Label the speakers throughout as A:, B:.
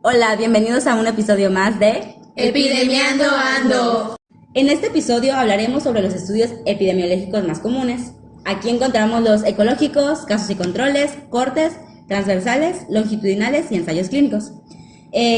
A: Hola, bienvenidos a un episodio más de
B: Epidemiando Ando.
A: En este episodio hablaremos sobre los estudios epidemiológicos más comunes. Aquí encontramos los ecológicos, casos y controles, cortes, transversales, longitudinales y ensayos clínicos.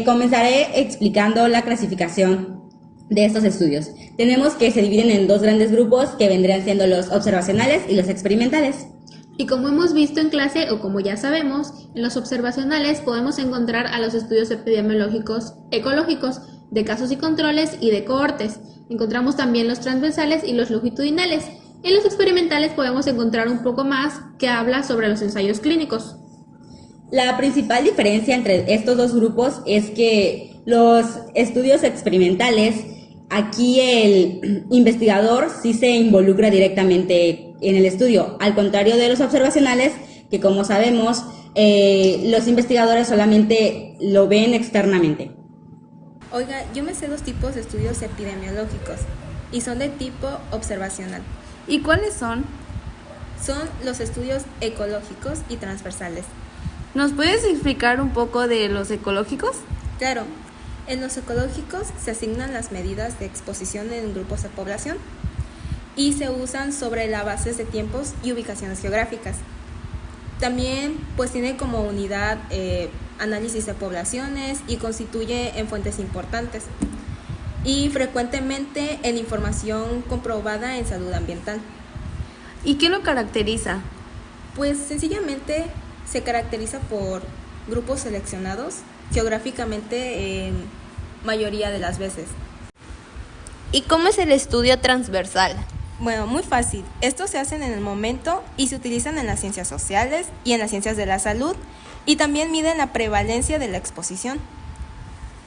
A: Comenzaré explicando la clasificación de estos estudios. Tenemos que se dividen en dos grandes grupos que vendrían siendo los observacionales y los experimentales.
B: Y como hemos visto en clase, o como ya sabemos, en los observacionales podemos encontrar a los estudios epidemiológicos ecológicos, de casos y controles y de cohortes. Encontramos también los transversales y los longitudinales. En los experimentales podemos encontrar un poco más que habla sobre los ensayos clínicos.
A: La principal diferencia entre estos dos grupos es que los estudios experimentales, aquí el investigador sí se involucra directamente en el estudio, al contrario de los observacionales, que como sabemos, los investigadores solamente lo ven externamente.
C: Oiga, yo me sé dos tipos de estudios epidemiológicos y son de tipo observacional.
D: ¿Y cuáles son?
C: Son los estudios ecológicos y transversales.
D: ¿Nos puedes explicar un poco de los ecológicos?
C: Claro, en los ecológicos se asignan las medidas de exposición en grupos de población y se usan sobre la base de tiempos y ubicaciones geográficas. También pues tiene como unidad análisis de poblaciones y constituye en fuentes importantes y frecuentemente en información comprobada en salud ambiental.
D: ¿Y qué lo caracteriza?
C: Pues sencillamente se caracteriza por grupos seleccionados geográficamente mayoría de las veces.
E: ¿Y cómo es el estudio transversal?
C: Bueno, muy fácil. Estos se hacen en el momento y se utilizan en las ciencias sociales y en las ciencias de la salud y también miden la prevalencia de la exposición.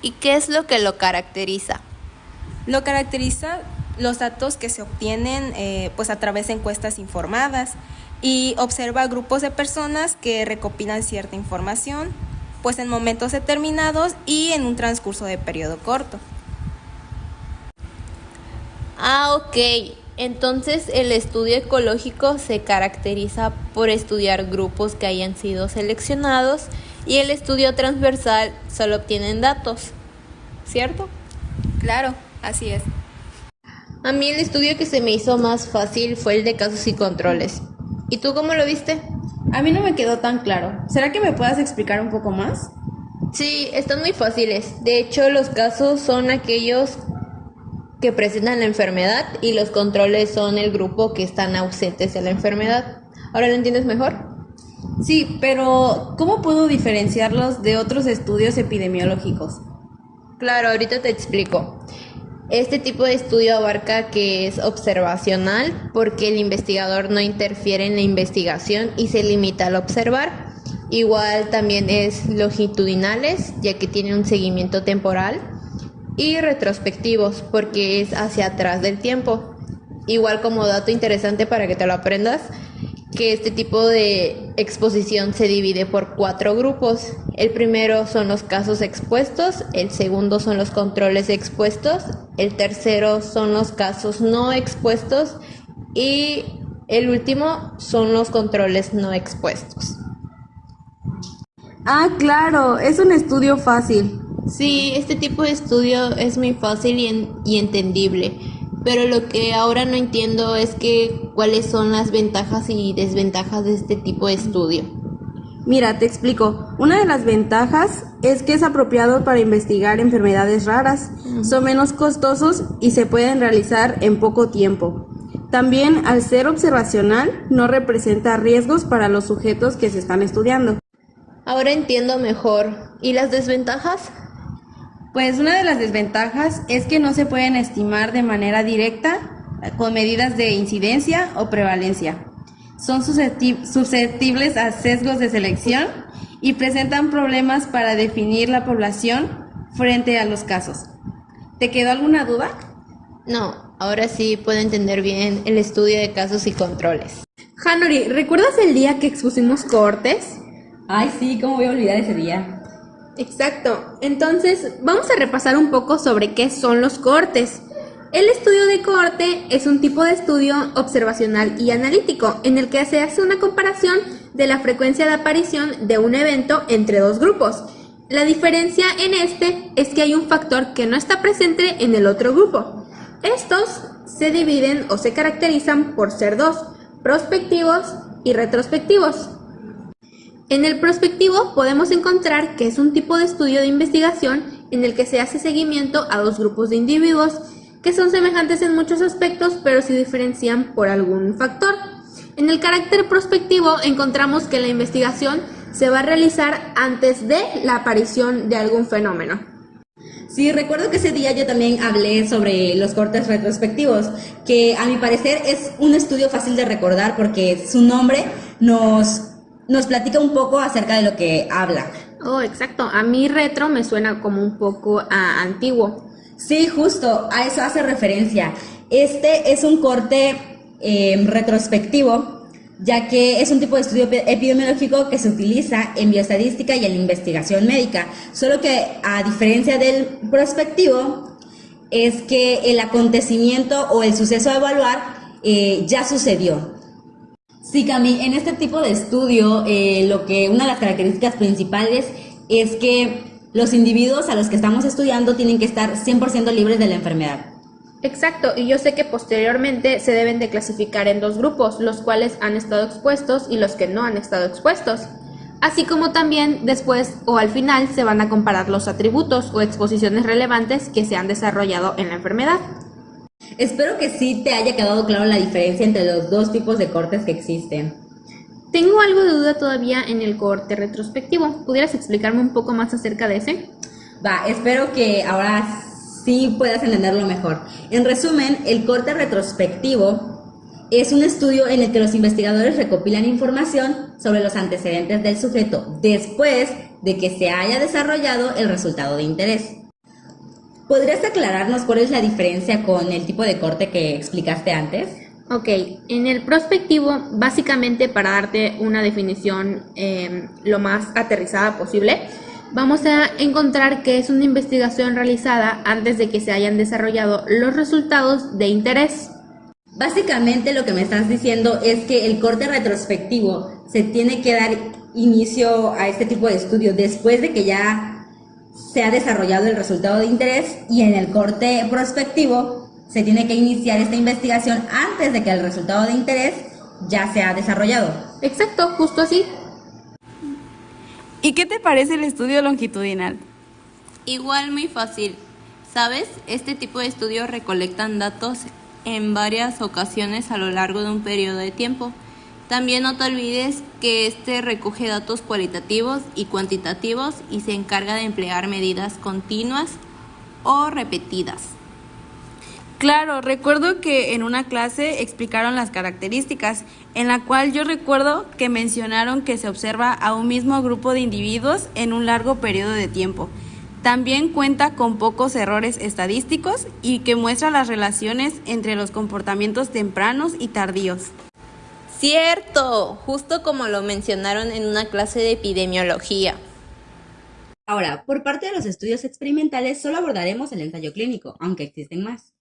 E: ¿Y qué es lo que lo caracteriza?
C: Lo caracteriza los datos que se obtienen pues a través de encuestas informadas y observa grupos de personas que recopilan cierta información pues en momentos determinados y en un transcurso de periodo corto.
E: Ok. Entonces el estudio ecológico se caracteriza por estudiar grupos que hayan sido seleccionados y el estudio transversal solo obtienen datos, ¿cierto?
C: Claro, así es.
E: A mí el estudio que se me hizo más fácil fue el de casos y controles. ¿Y tú cómo lo viste?
D: A mí no me quedó tan claro. ¿Será que me puedas explicar un poco más?
E: Sí, están muy fáciles. De hecho, los casos son aquellos que presentan la enfermedad y los controles son el grupo que están ausentes de la enfermedad. ¿Ahora lo entiendes mejor?
D: Sí, pero ¿cómo puedo diferenciarlos de otros estudios epidemiológicos?
E: Claro, ahorita te explico. Este tipo de estudio abarca que es observacional porque el investigador no interfiere en la investigación y se limita al observar. Igual también es longitudinales, ya que tiene un seguimiento temporal, y retrospectivos porque es hacia atrás del tiempo. Igual como dato interesante para que te lo aprendas, que este tipo de exposición se divide por 4 grupos. El primero son los casos expuestos, el segundo son los controles expuestos, el tercero son los casos no expuestos y el último son los controles no expuestos.
D: Ah, claro, es un estudio fácil.
E: Sí, este tipo de estudio es muy fácil y entendible, pero lo que ahora no entiendo es que cuáles son las ventajas y desventajas de este tipo de estudio.
D: Mira, te explico. Una de las ventajas es que es apropiado para investigar enfermedades raras, son menos costosos y se pueden realizar en poco tiempo. También, al ser observacional, no representa riesgos para los sujetos que se están estudiando.
E: Ahora entiendo mejor. ¿Y las desventajas?
D: Pues una de las desventajas es que no se pueden estimar de manera directa con medidas de incidencia o prevalencia. Son susceptibles a sesgos de selección y presentan problemas para definir la población frente a los casos. ¿Te quedó alguna duda?
E: No, ahora sí puedo entender bien el estudio de casos y controles.
B: Hanori, ¿recuerdas el día que expusimos cohortes?
A: Ay, sí, ¿cómo voy a olvidar ese día?
B: Exacto. Entonces, vamos a repasar un poco sobre qué son los cohortes. El estudio de cohorte es un tipo de estudio observacional y analítico en el que se hace una comparación de la frecuencia de aparición de un evento entre dos grupos. La diferencia en este es que hay un factor que no está presente en el otro grupo. Estos se dividen o se caracterizan por ser dos, prospectivos y retrospectivos. En el prospectivo podemos encontrar que es un tipo de estudio de investigación en el que se hace seguimiento a dos grupos de individuos que son semejantes en muchos aspectos, pero se diferencian por algún factor. En el carácter prospectivo encontramos que la investigación se va a realizar antes de la aparición de algún fenómeno.
A: Sí, recuerdo que ese día yo también hablé sobre los cortes retrospectivos, que a mi parecer es un estudio fácil de recordar porque su nombre nos platica un poco acerca de lo que habla.
B: Oh, exacto. A mí retro me suena como un poco antiguo.
A: Sí, justo, a eso hace referencia. Este es un corte retrospectivo, ya que es un tipo de estudio epidemiológico que se utiliza en bioestadística y en la investigación médica, solo que a diferencia del prospectivo, es que el acontecimiento o el suceso a evaluar ya sucedió. Sí, Cami, en este tipo de estudio, una de las características principales es que los individuos a los que estamos estudiando tienen que estar 100% libres de la enfermedad.
B: Exacto, y yo sé que posteriormente se deben de clasificar en dos grupos, los cuales han estado expuestos y los que no han estado expuestos. Así como también después o al final se van a comparar los atributos o exposiciones relevantes que se han desarrollado en la enfermedad.
A: Espero que sí te haya quedado claro la diferencia entre los dos tipos de cortes que existen.
B: Tengo algo de duda todavía en el corte retrospectivo. ¿Pudieras explicarme un poco más acerca de ese?
A: Espero que ahora sí puedas entenderlo mejor. En resumen, el corte retrospectivo es un estudio en el que los investigadores recopilan información sobre los antecedentes del sujeto después de que se haya desarrollado el resultado de interés. ¿Podrías aclararnos cuál es la diferencia con el tipo de corte que explicaste antes?
B: Ok, en el prospectivo, básicamente para darte una definición lo más aterrizada posible, vamos a encontrar que es una investigación realizada antes de que se hayan desarrollado los resultados de interés.
A: Básicamente lo que me estás diciendo es que el corte retrospectivo se tiene que dar inicio a este tipo de estudio después de que ya se ha desarrollado el resultado de interés, y en el corte prospectivo se tiene que iniciar esta investigación antes de que el resultado de interés ya se ha desarrollado.
B: Exacto, justo así.
D: ¿Y qué te parece el estudio longitudinal?
E: Igual muy fácil. ¿Sabes? Este tipo de estudios recolectan datos en varias ocasiones a lo largo de un periodo de tiempo. También no te olvides que este recoge datos cualitativos y cuantitativos y se encarga de emplear medidas continuas o repetidas.
D: Claro, recuerdo que en una clase explicaron las características, en la cual yo recuerdo que mencionaron que se observa a un mismo grupo de individuos en un largo periodo de tiempo. También cuenta con pocos errores estadísticos y que muestra las relaciones entre los comportamientos tempranos y tardíos.
E: ¡Cierto! Justo como lo mencionaron en una clase de epidemiología.
A: Ahora, por parte de los estudios experimentales solo abordaremos el ensayo clínico, aunque existen más.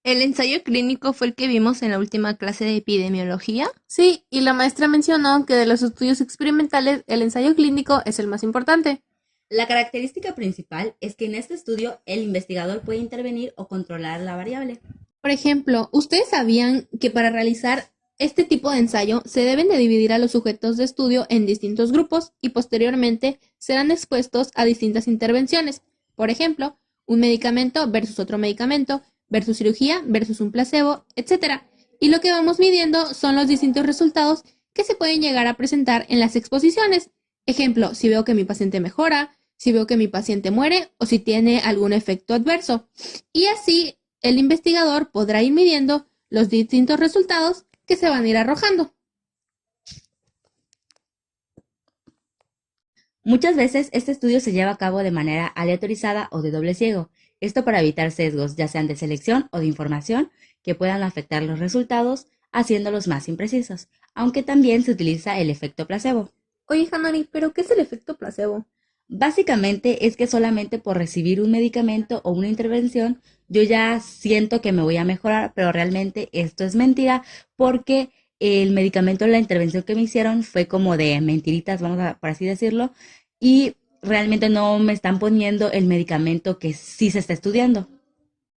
E: ¿El ensayo clínico fue el que vimos en la última clase de epidemiología?
B: Sí, y la maestra mencionó que de los estudios experimentales el ensayo clínico es el más importante.
A: La característica principal es que en este estudio el investigador puede intervenir o controlar la variable.
B: Por ejemplo, ¿ustedes sabían que para realizar este tipo de ensayo se deben de dividir a los sujetos de estudio en distintos grupos y posteriormente serán expuestos a distintas intervenciones? Por ejemplo, un medicamento versus otro medicamento, versus cirugía versus un placebo, etc. Y lo que vamos midiendo son los distintos resultados que se pueden llegar a presentar en las exposiciones. Ejemplo, si veo que mi paciente mejora, si veo que mi paciente muere o si tiene algún efecto adverso. Y así el investigador podrá ir midiendo los distintos resultados que se van a ir arrojando.
A: Muchas veces este estudio se lleva a cabo de manera aleatorizada o de doble ciego. Esto para evitar sesgos, ya sean de selección o de información, que puedan afectar los resultados, haciéndolos más imprecisos, aunque también se utiliza el efecto placebo.
B: Oye, Hanari, ¿pero qué es el efecto placebo?
A: Básicamente es que solamente por recibir un medicamento o una intervención, yo ya siento que me voy a mejorar, pero realmente esto es mentira porque el medicamento o la intervención que me hicieron fue como de mentiritas, por así decirlo, y realmente no me están poniendo el medicamento que sí se está estudiando.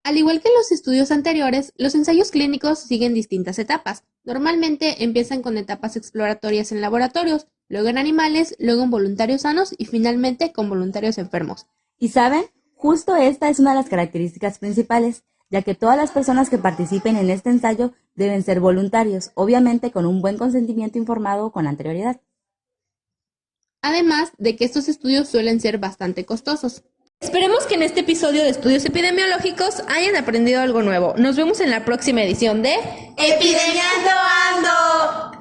B: Al igual que en los estudios anteriores, los ensayos clínicos siguen distintas etapas. Normalmente empiezan con etapas exploratorias en laboratorios, luego en animales, luego en voluntarios sanos y finalmente con voluntarios enfermos.
A: ¿Y saben? Justo esta es una de las características principales, ya que todas las personas que participen en este ensayo deben ser voluntarios, obviamente con un buen consentimiento informado con anterioridad.
B: Además de que estos estudios suelen ser bastante costosos.
E: Esperemos que en este episodio de Estudios Epidemiológicos hayan aprendido algo nuevo. Nos vemos en la próxima edición de
C: ¡Epidemiando Ando!